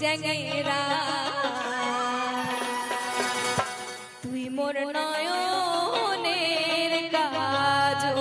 চ্যাঙেরা তুই মোর নয়নের কাজল।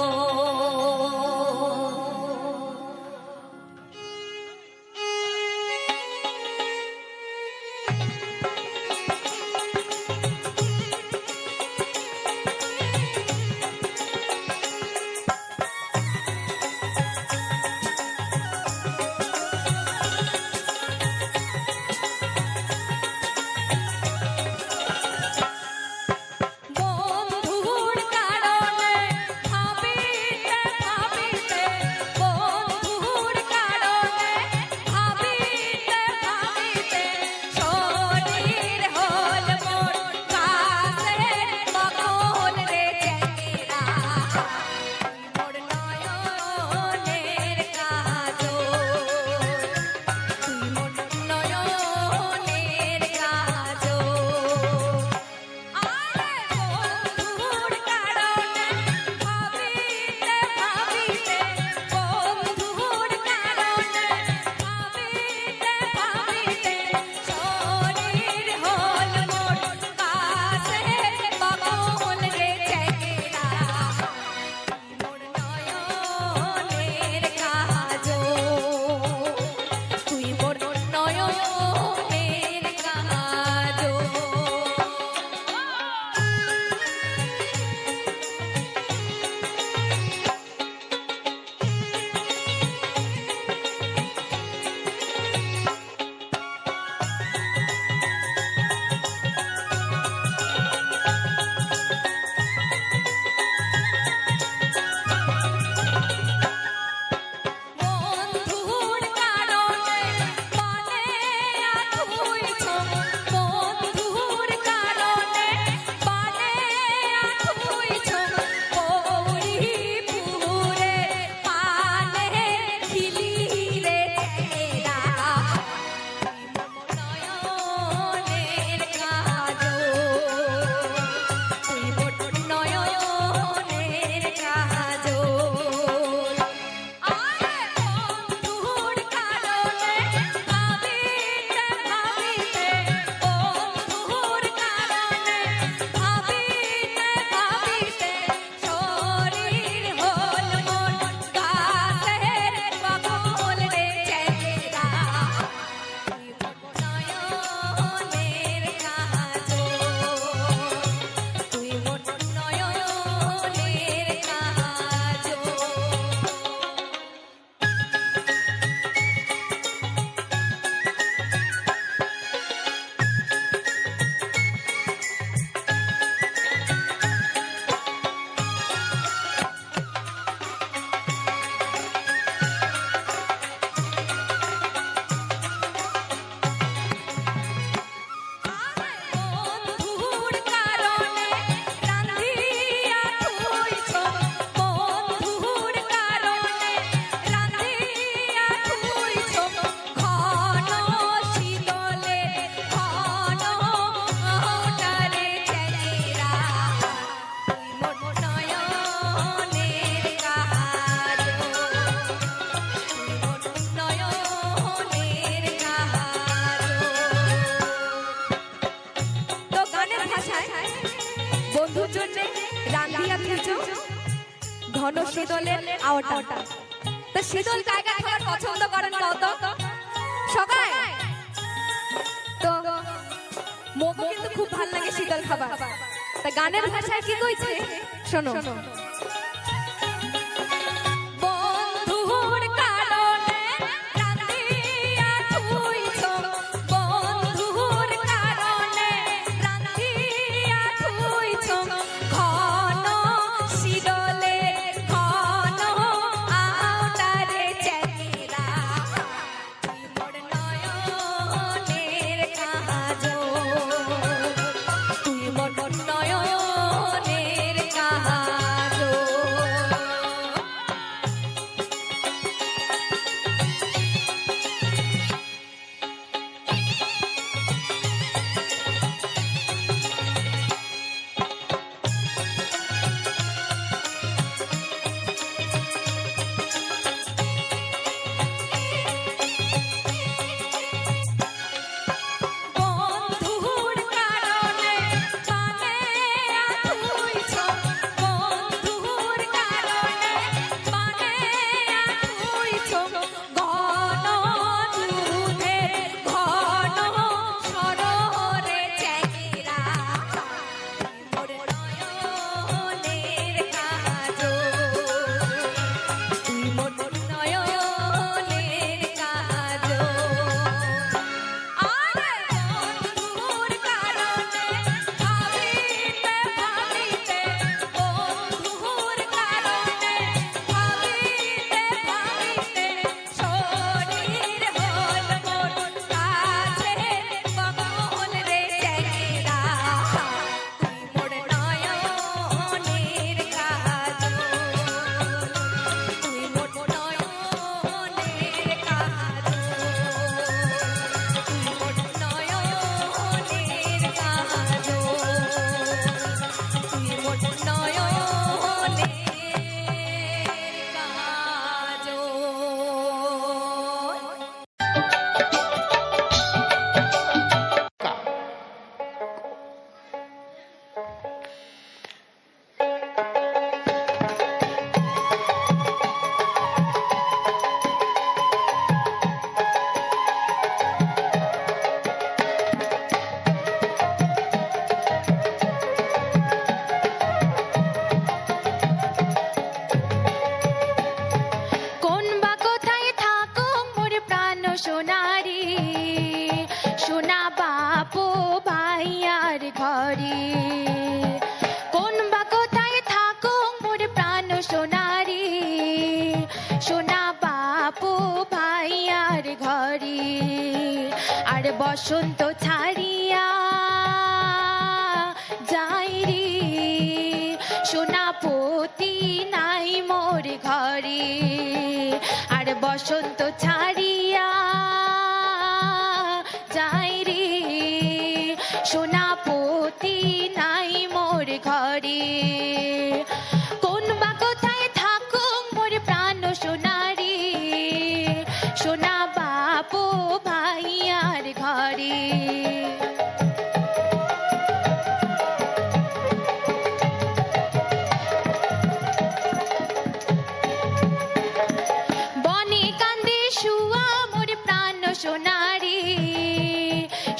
ঘন শীতলের আওটা তো শীতল জায়গা খাবার পছন্দ করেন কত সবাই তো মোকে কিন্তু খুব ভালো লাগে শীতল খাবার তা গানের ভাষায় কি কইছে শোনো নয়নের কাজল সোনা বাপু ভাইয়ার ঘরে আর বসন্ত ছাড়িয়া যাই রে সোনা পতি নাই মোর ঘরে আর বসন্ত ছাড়িয়া যাই রে সোনা পতি নাই মোর ঘরে কোন বা কোথায় থাকুক মোর প্রাণ সোনারি সোনা বাপু ভাইয়ার ঘরে বনে কান্দে শুয়া মোর প্রাণ সোনারি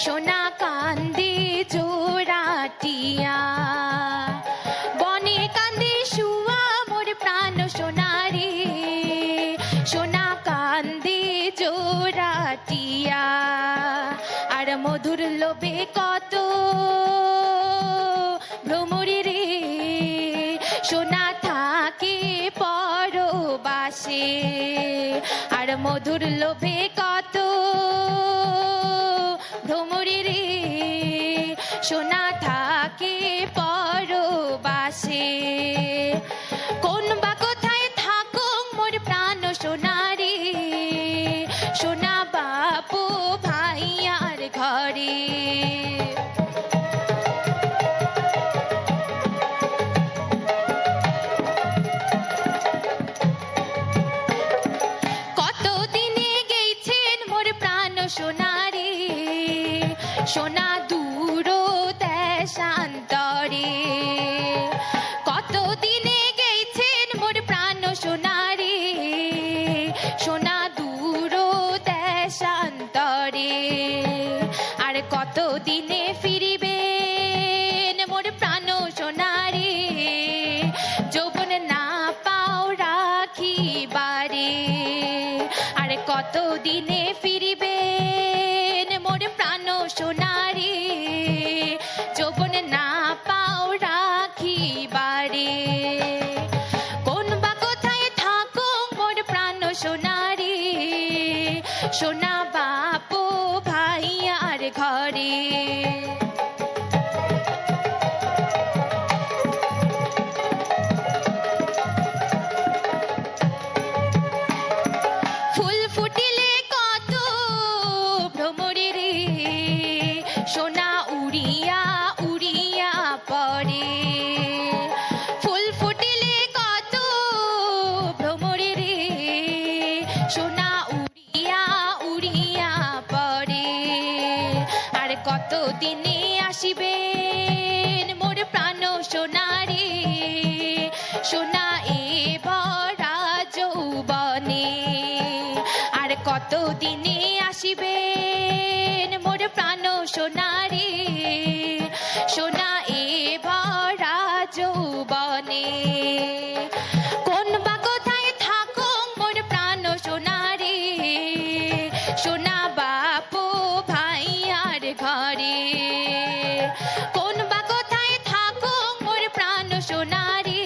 সোনা কান্দে জোড়াটিয়া বনে কান্দে শুয়া মোর প্রাণ সোনারি সোনা কান্দে জোড়াটিয়া আর মধুর লোভে কত ভ্রমরে রে সোনা থাকে পরবাসে আর মধুর লোভে কত ভ্রমরে রে সোনা থাকে পরবাসে কোন বা কোথায় থাকুক মোর প্রাণ সোনারি সোনা বাপু ভাইয়ার ঘরে কত দিনে গেছেন মোর প্রাণ সোনারি সোনা দূর দেশান্তরে কত দিনে গেছেন মোর প্রাণ সোনারি সোনা দূর দেশান্তরে আর কত দিনে ফিরিবেন মোর প্রাণ সোনারি যৌবন না পাও রাখিবারে আর কত দিনে ফিরিবেন মোর প্রাণ সোনারি যৌবন না পাও রাখিবারে কোন বা কোথায় থাকুক মোর প্রাণ সোনারি সোনা বাপু ভাইয়ার ঘরে ফুল ফুটিলে কত ভ্রমরে রে সোনা উড়িয়া উড়িয়া পড়ে ফুল ফুটিলে কত ভ্রমরে রে সোনা উড়িয়া উড়িয়া পড়ে আর কত দিনে আসিবেন মোর প্রাণ সোনারি সোনা এ ভরা যৌবনে আর কত দিনে আসিবেন মোর প্রাণ সোনারি সোনা এ ভরা যৌবনে কোন বা কোথায় থাকুক মোর প্রাণ সোনারি সোনা বাপু ভাইয়ার ঘরে কোন বা কোথায় থাকুক মোর প্রাণ সোনারি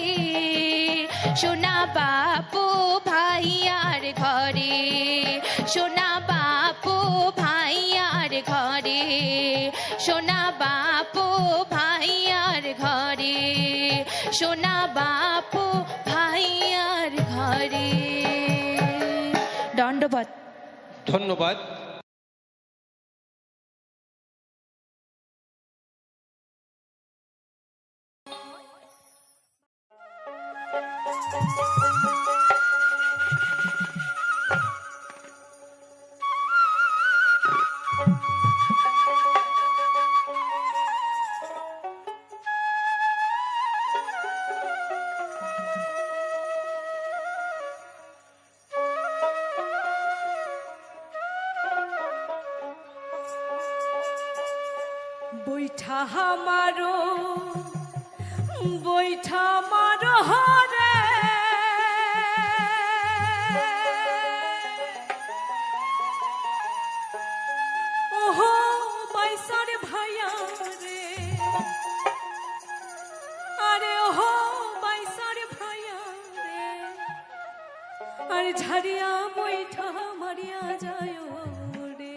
সোনা বাপু ভাইয়ার ঘরে সোনা বাপু ভাইয়ার ঘরে সোনা বাপু ভাইয়ার ঘরে সোনা বাপু ভাইয়ার ঘরে দণ্ডবত ধন্যবাদ। বৈঠা আমারো বৈঠা মারো হরে ওহো বাইসার ভাইয়া রে আরে ওহো বাইসার ভাইয়া রে আর ঝাড়িয়া বৈঠা মারিয়া যায় রে।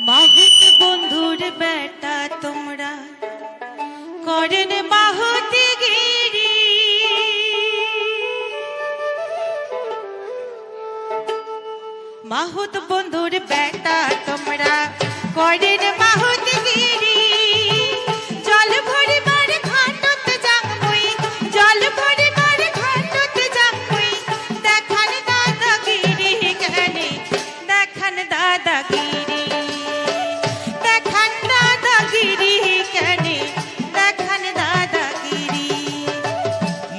মাহুত বন্ধুর বেটা তোমরা করেন মাহুতি গিরি, মাহুত বন্ধুর বেটা তোমরা করেন মাহুতি গিরি। জল ভরিবার ঘাটত যামুই, জল ভরিবার ঘাটত যামুই, দেখান দাদাগিরি কেনে, দেখান দাদাগিরি, দেখান দাদাগিরি কেনে, দেখান দাদাগিরি।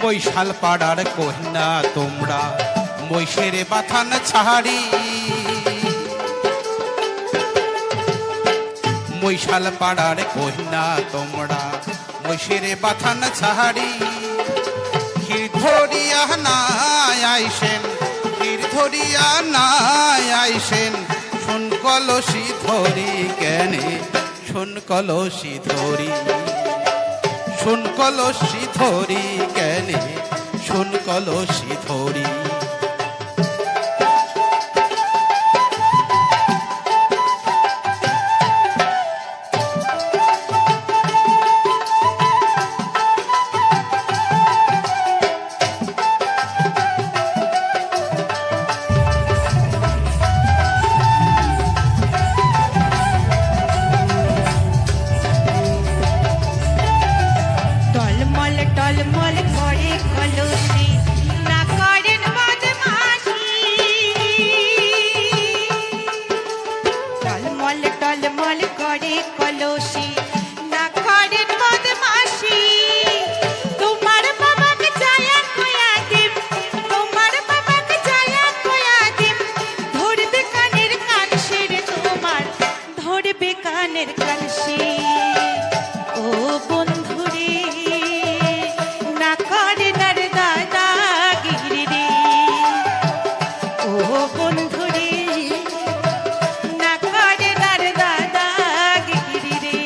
মৈশাল পাড়ার কন্যা তোমরা মৈশের বাথান ছাড়ি, মৈশাল পাড়ার কন্যা তোমরা মৈশের বাথান ছাড়ি। ক্ষীর ধরিয়া নাই আইসেন, ক্ষীর ধরিয়া নাই আইসেন, শুন কলসি ধরি কেনে, শুন কলসি ধরি, শুন কলসি ধরি কেনে, শুন কলসি ধরি। কলসি না করেন বদমাশি তোমার বাবাকে যায়া কয়া দিম তোমার বাবাকে যায়া কয়া দিম ধরবে কানের কানসি রে তোমার ধরবে কানের কানসি ও বন্ধুরে না করে নার দাদাগিরি রে ও বন্ধুরে না করে নার দাদাগিরি রে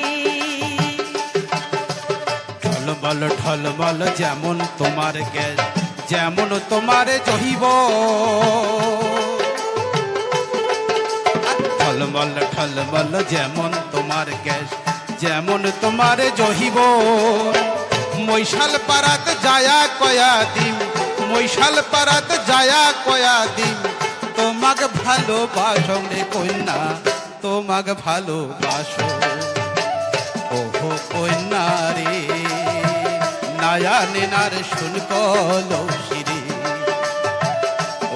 ঢলমল ঢলমল যেমন তোমার গ্যাস যেমন তোমার জহিব ঢলমল ঢলমল যেমন তোমার গ্যাস যেমন তোমার জহিব মৈশাল পারাত যায়া কয়া দিম মৈশাল পারাত যায়া কয়া দিম তোমাক ভালোবাসো রে কন্যা তোমাক ভালোবাসো ওহো কন্যা রে নায়া নেনার শুন কলসিরে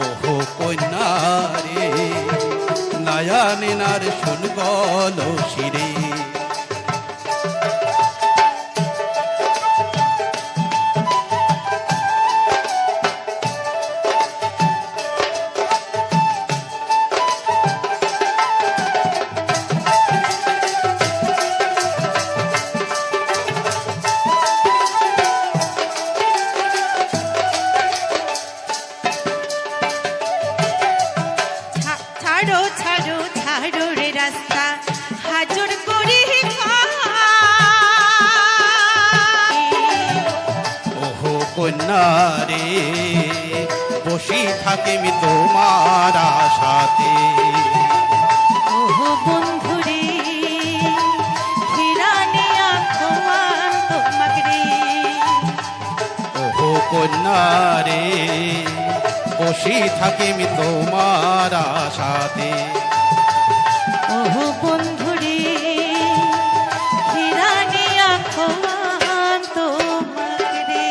ওহো কন্যা রে নায়া নেনার শুন কলসিরে ছাড়ো ছাড়ো ছাড়ো রে রাস্তা হাজর করি ওহো কন্যা রে বসি থাকিমি তোমার আশাতে ওহো বন্ধুরে ফিরানি আখমান তোমাক রে ওহো কন্যা রে বসি থাকিমি তোমার আশাতে ওহো বন্ধুরে ফিরানি আখমান তোমাক রে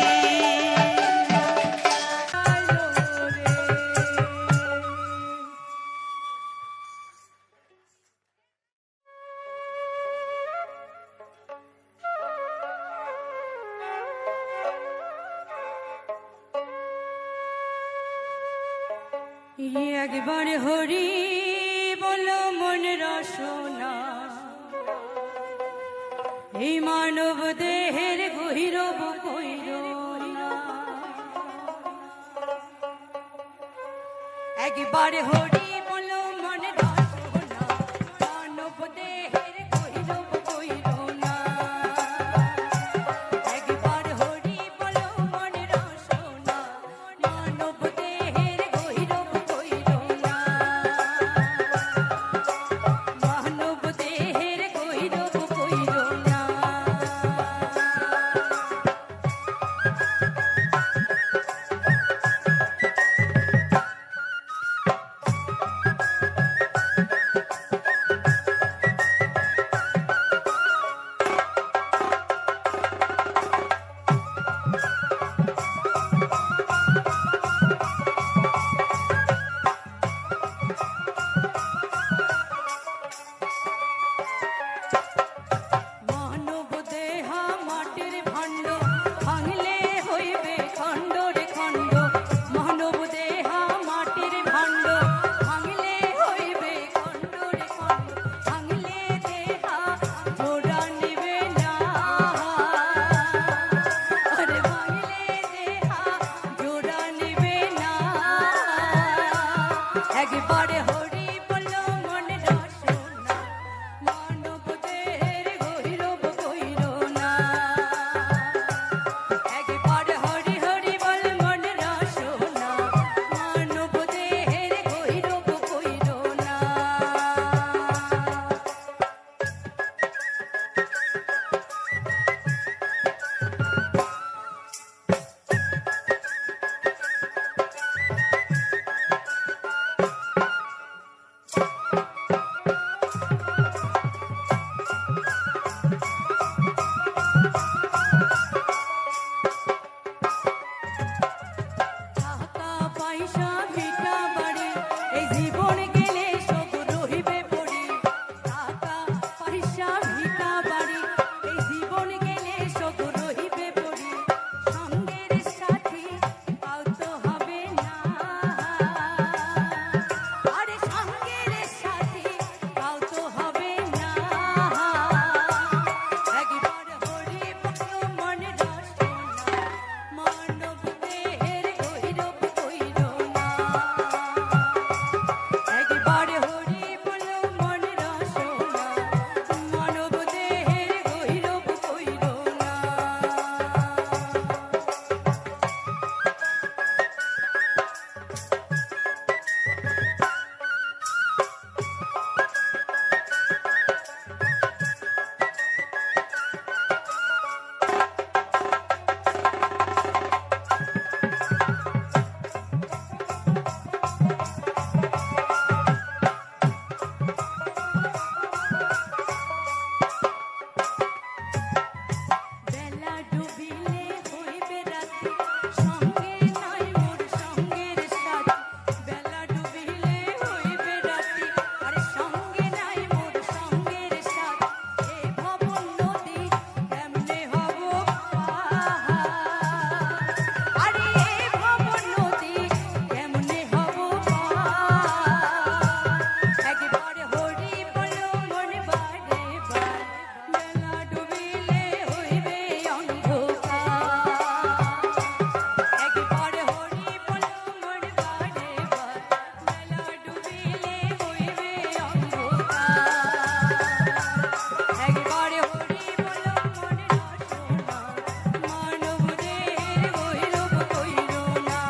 একবার হরি বলো মন রসনা এই মানব দেহের গহিরব কইর না একবার হরি বলো মন রসনা মানব দেহের গহিরব কইর না একবার হরি বলো মন রসনা মানব দেহের গহিরব কইর না মানব দেহের গহিরব কইর না বেলা ডুবিলে হইবে রাতি, সঙ্গে নাই মোর সঙ্গের সাথী। বেলা ডুবিলে হইবে রাতি, আরে সঙ্গে নাই মোর সঙ্গের সাথী। এ ভবন নদী কেমনে হব পার? আরে এ ভবন নদী কেমনে হব পার? একবার হরি বলো মনে বারে বার, বেলা ডুবিলে হইবে অন্ধকার। একবার হরি বলো মনে বারে বার, বেলা ডুবিলে হইবে অন্ধকার। একবার হরি বলো মনে রসনা, মানব দেহের গৈরব কইরো না।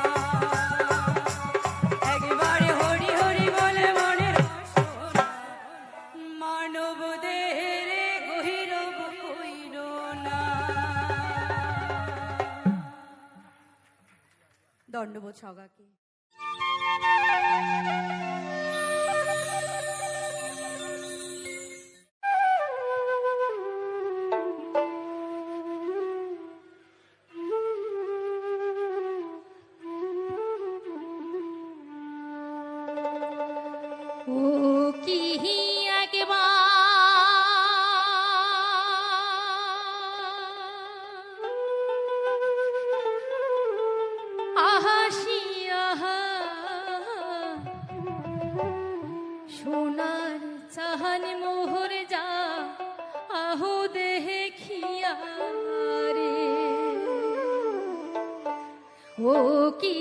একবার হরি হরি বলে মনে রসনা, মানব দেহের গহিরব কইরো না। দণ্ডবোধ সগাকে। ও কি আহাসিয়া সোনার চাহান মোহর যা আহো দেখিয়া রে। ও কি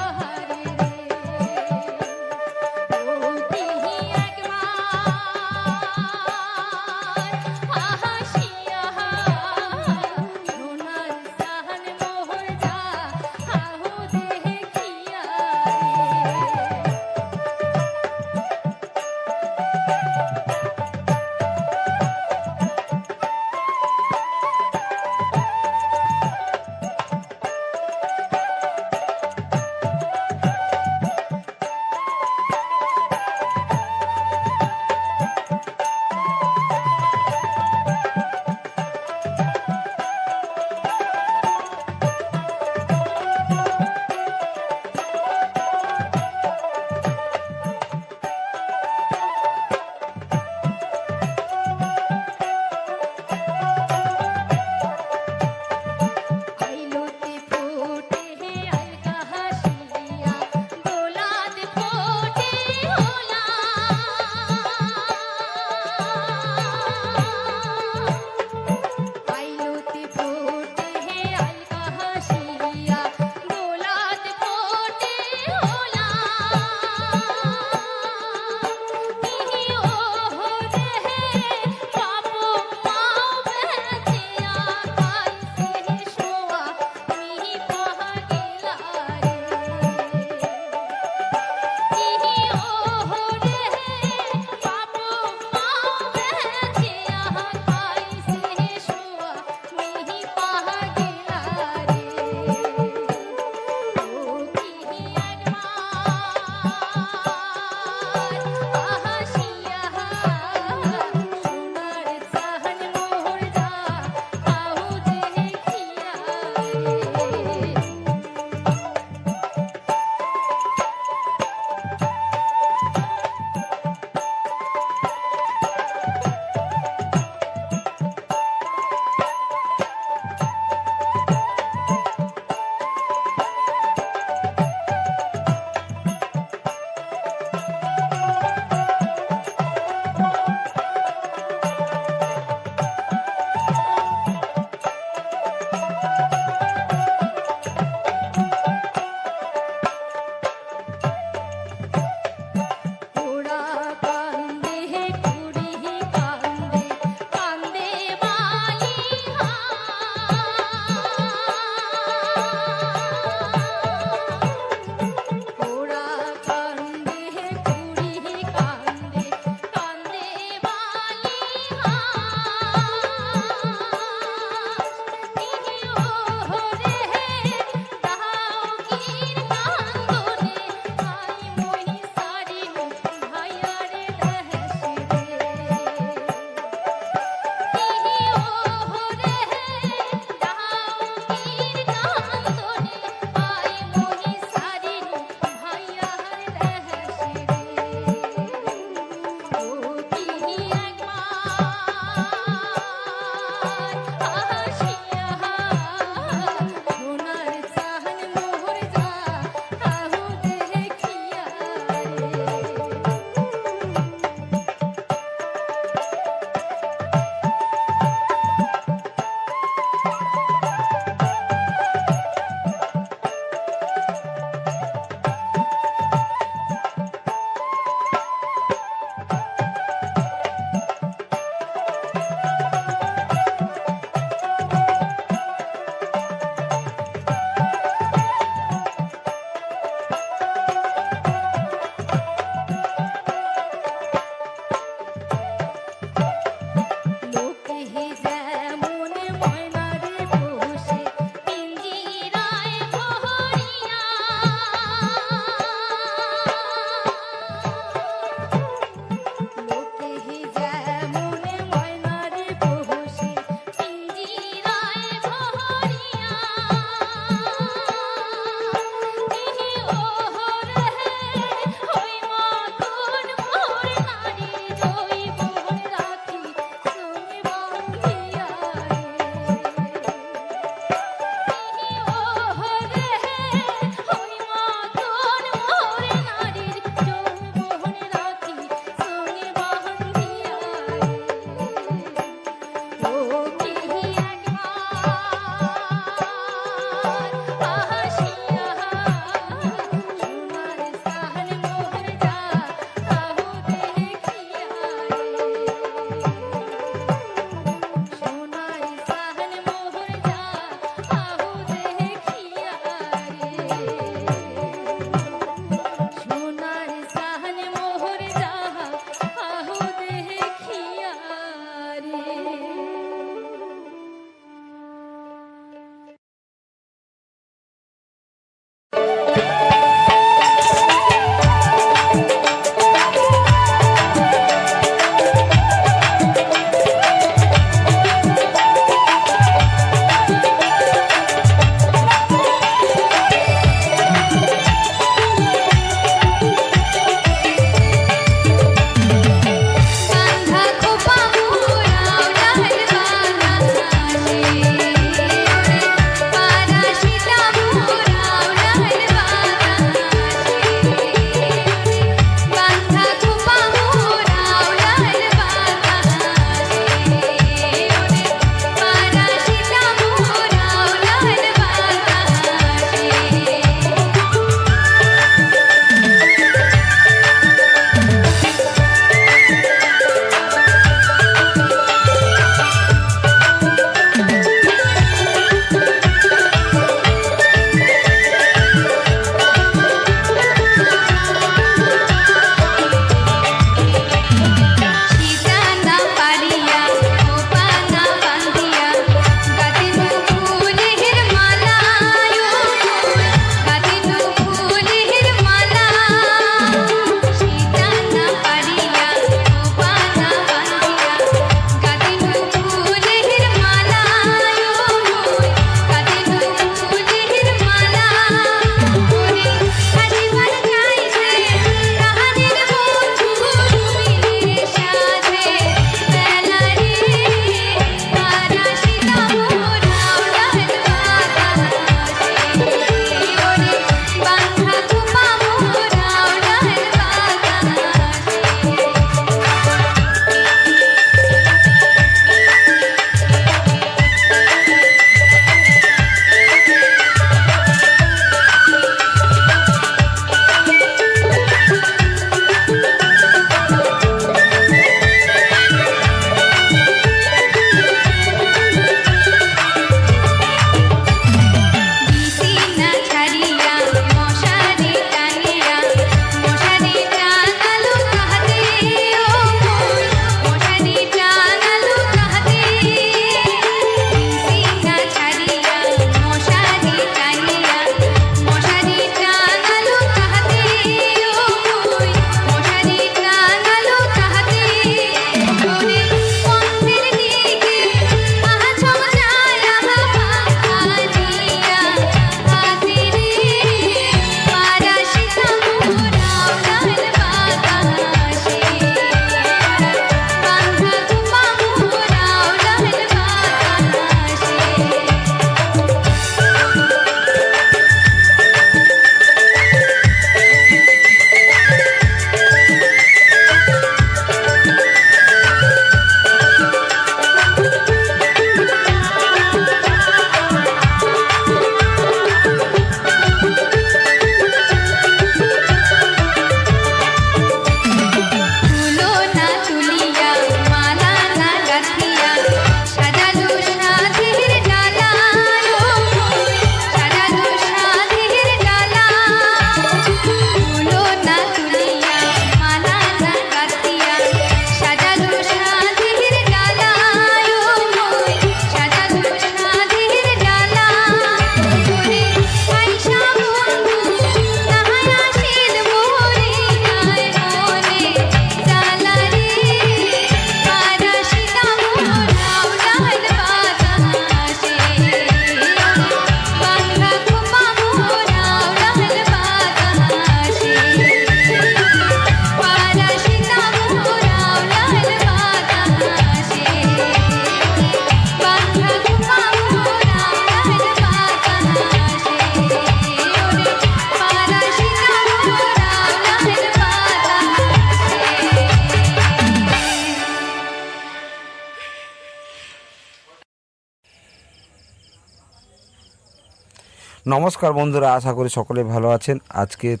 নমস্কার বন্ধুরা, আশা করি সকলে ভালো আছেন। আজকের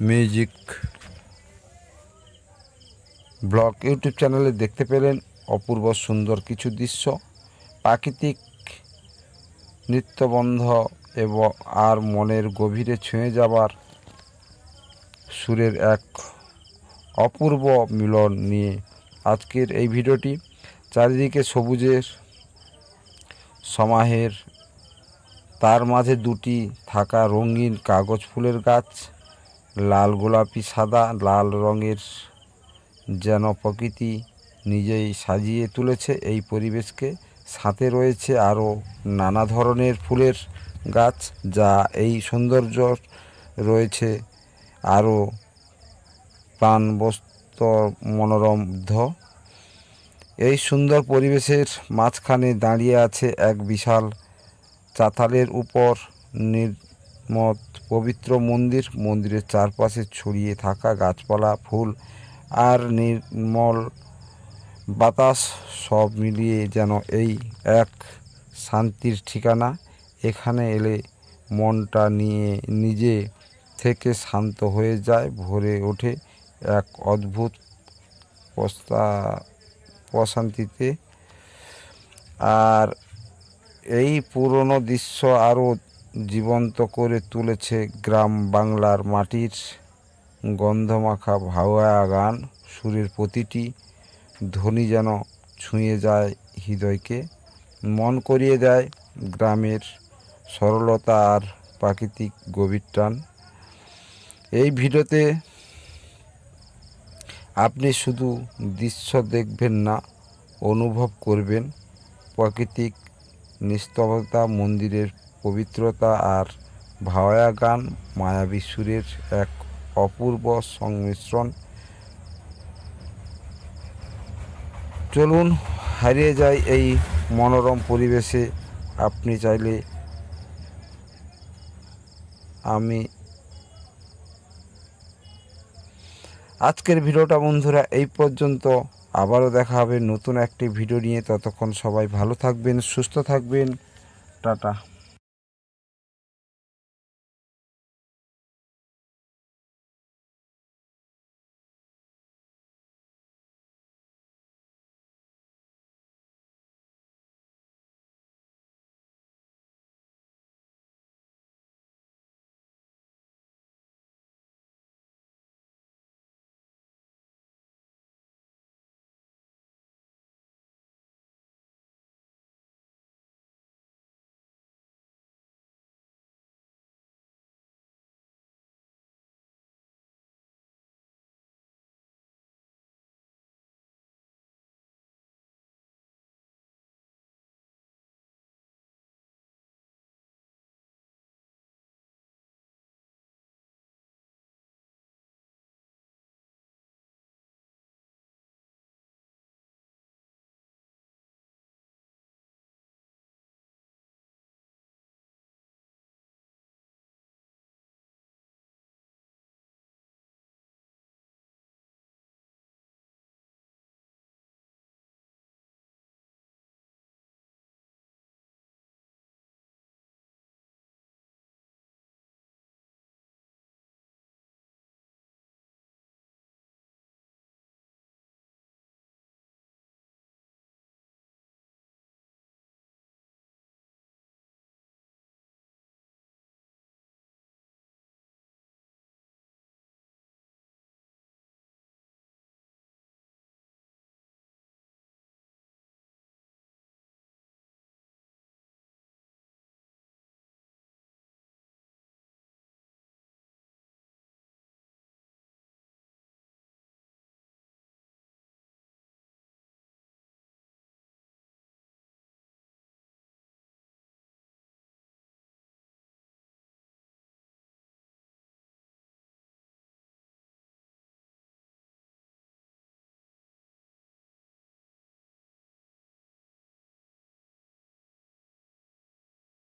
মিউজিক ব্লগ ইউটিউব চ্যানেলে দেখতে পেলেন অপূর্ব সুন্দর কিছু দৃশ্য, প্রাকৃতিক নৃত্যবন্ধ এবং আর মনের গভীরে ছুঁয়ে যাবার সুরের এক অপূর্ব মিলন নিয়ে আজকের এই ভিডিওটি। চারিদিকে সবুজের সমাহের, তার মাঝে দুটি থাকা রঙিন কাগজ ফুলের গাছ, লাল গোলাপি সাদা লাল রঙের, যেন প্রকৃতি নিজেই সাজিয়ে তুলেছে এই পরিবেশকে। সাথে রয়েছে আরও নানা ধরনের ফুলের গাছ, যা এই সৌন্দর্য রয়েছে আরও প্রাণবন্ত মনোরমধ। এই সুন্দর পরিবেশের মাঝখানে দাঁড়িয়ে আছে এক বিশাল চাতালের উপর নির্মল পবিত্র মন্দির। মন্দিরের চারপাশে ছড়িয়ে থাকা গাছপালা, ফুল আর নির্মল বাতাস সব মিলিয়ে যেন এই এক শান্তির ঠিকানা। এখানে এলে মনটা নিজে থেকে শান্ত হয়ে যায়, ভরে ওঠে এক অদ্ভুত প্রশান্তিতে। আর এই পুরনো দৃশ্য আরও জীবন্ত করে তুলেছে গ্রাম বাংলার মাটির গন্ধমাখা ভাওয়া গান। সুরের প্রতিটি ধ্বনি যেন ছুঁয়ে যায় হৃদয়কে, মন করিয়ে দেয় গ্রামের সরলতা আর প্রাকৃতিক গভীর টান। এই ভিডিওতে আপনি শুধু দৃশ্য দেখবেন না, অনুভব করবেন প্রাকৃতিক নিস্তব্ধতা, মন্দিরের পবিত্রতা আর ভাওয়া গান, মায়াবী সুরের এক অপূর্ব সংমিশ্রণ। চলুন হারিয়ে যায় এই মনোরম পরিবেশে। আপনি চাইলে আজকের ভিডিওটা বন্ধুরা এই পর্যন্ত। আবারও দেখা হবে নতুন একটি ভিডিও নিয়ে। ততক্ষণ সবাই ভালো থাকবেন, সুস্থ থাকবেন। টাটা।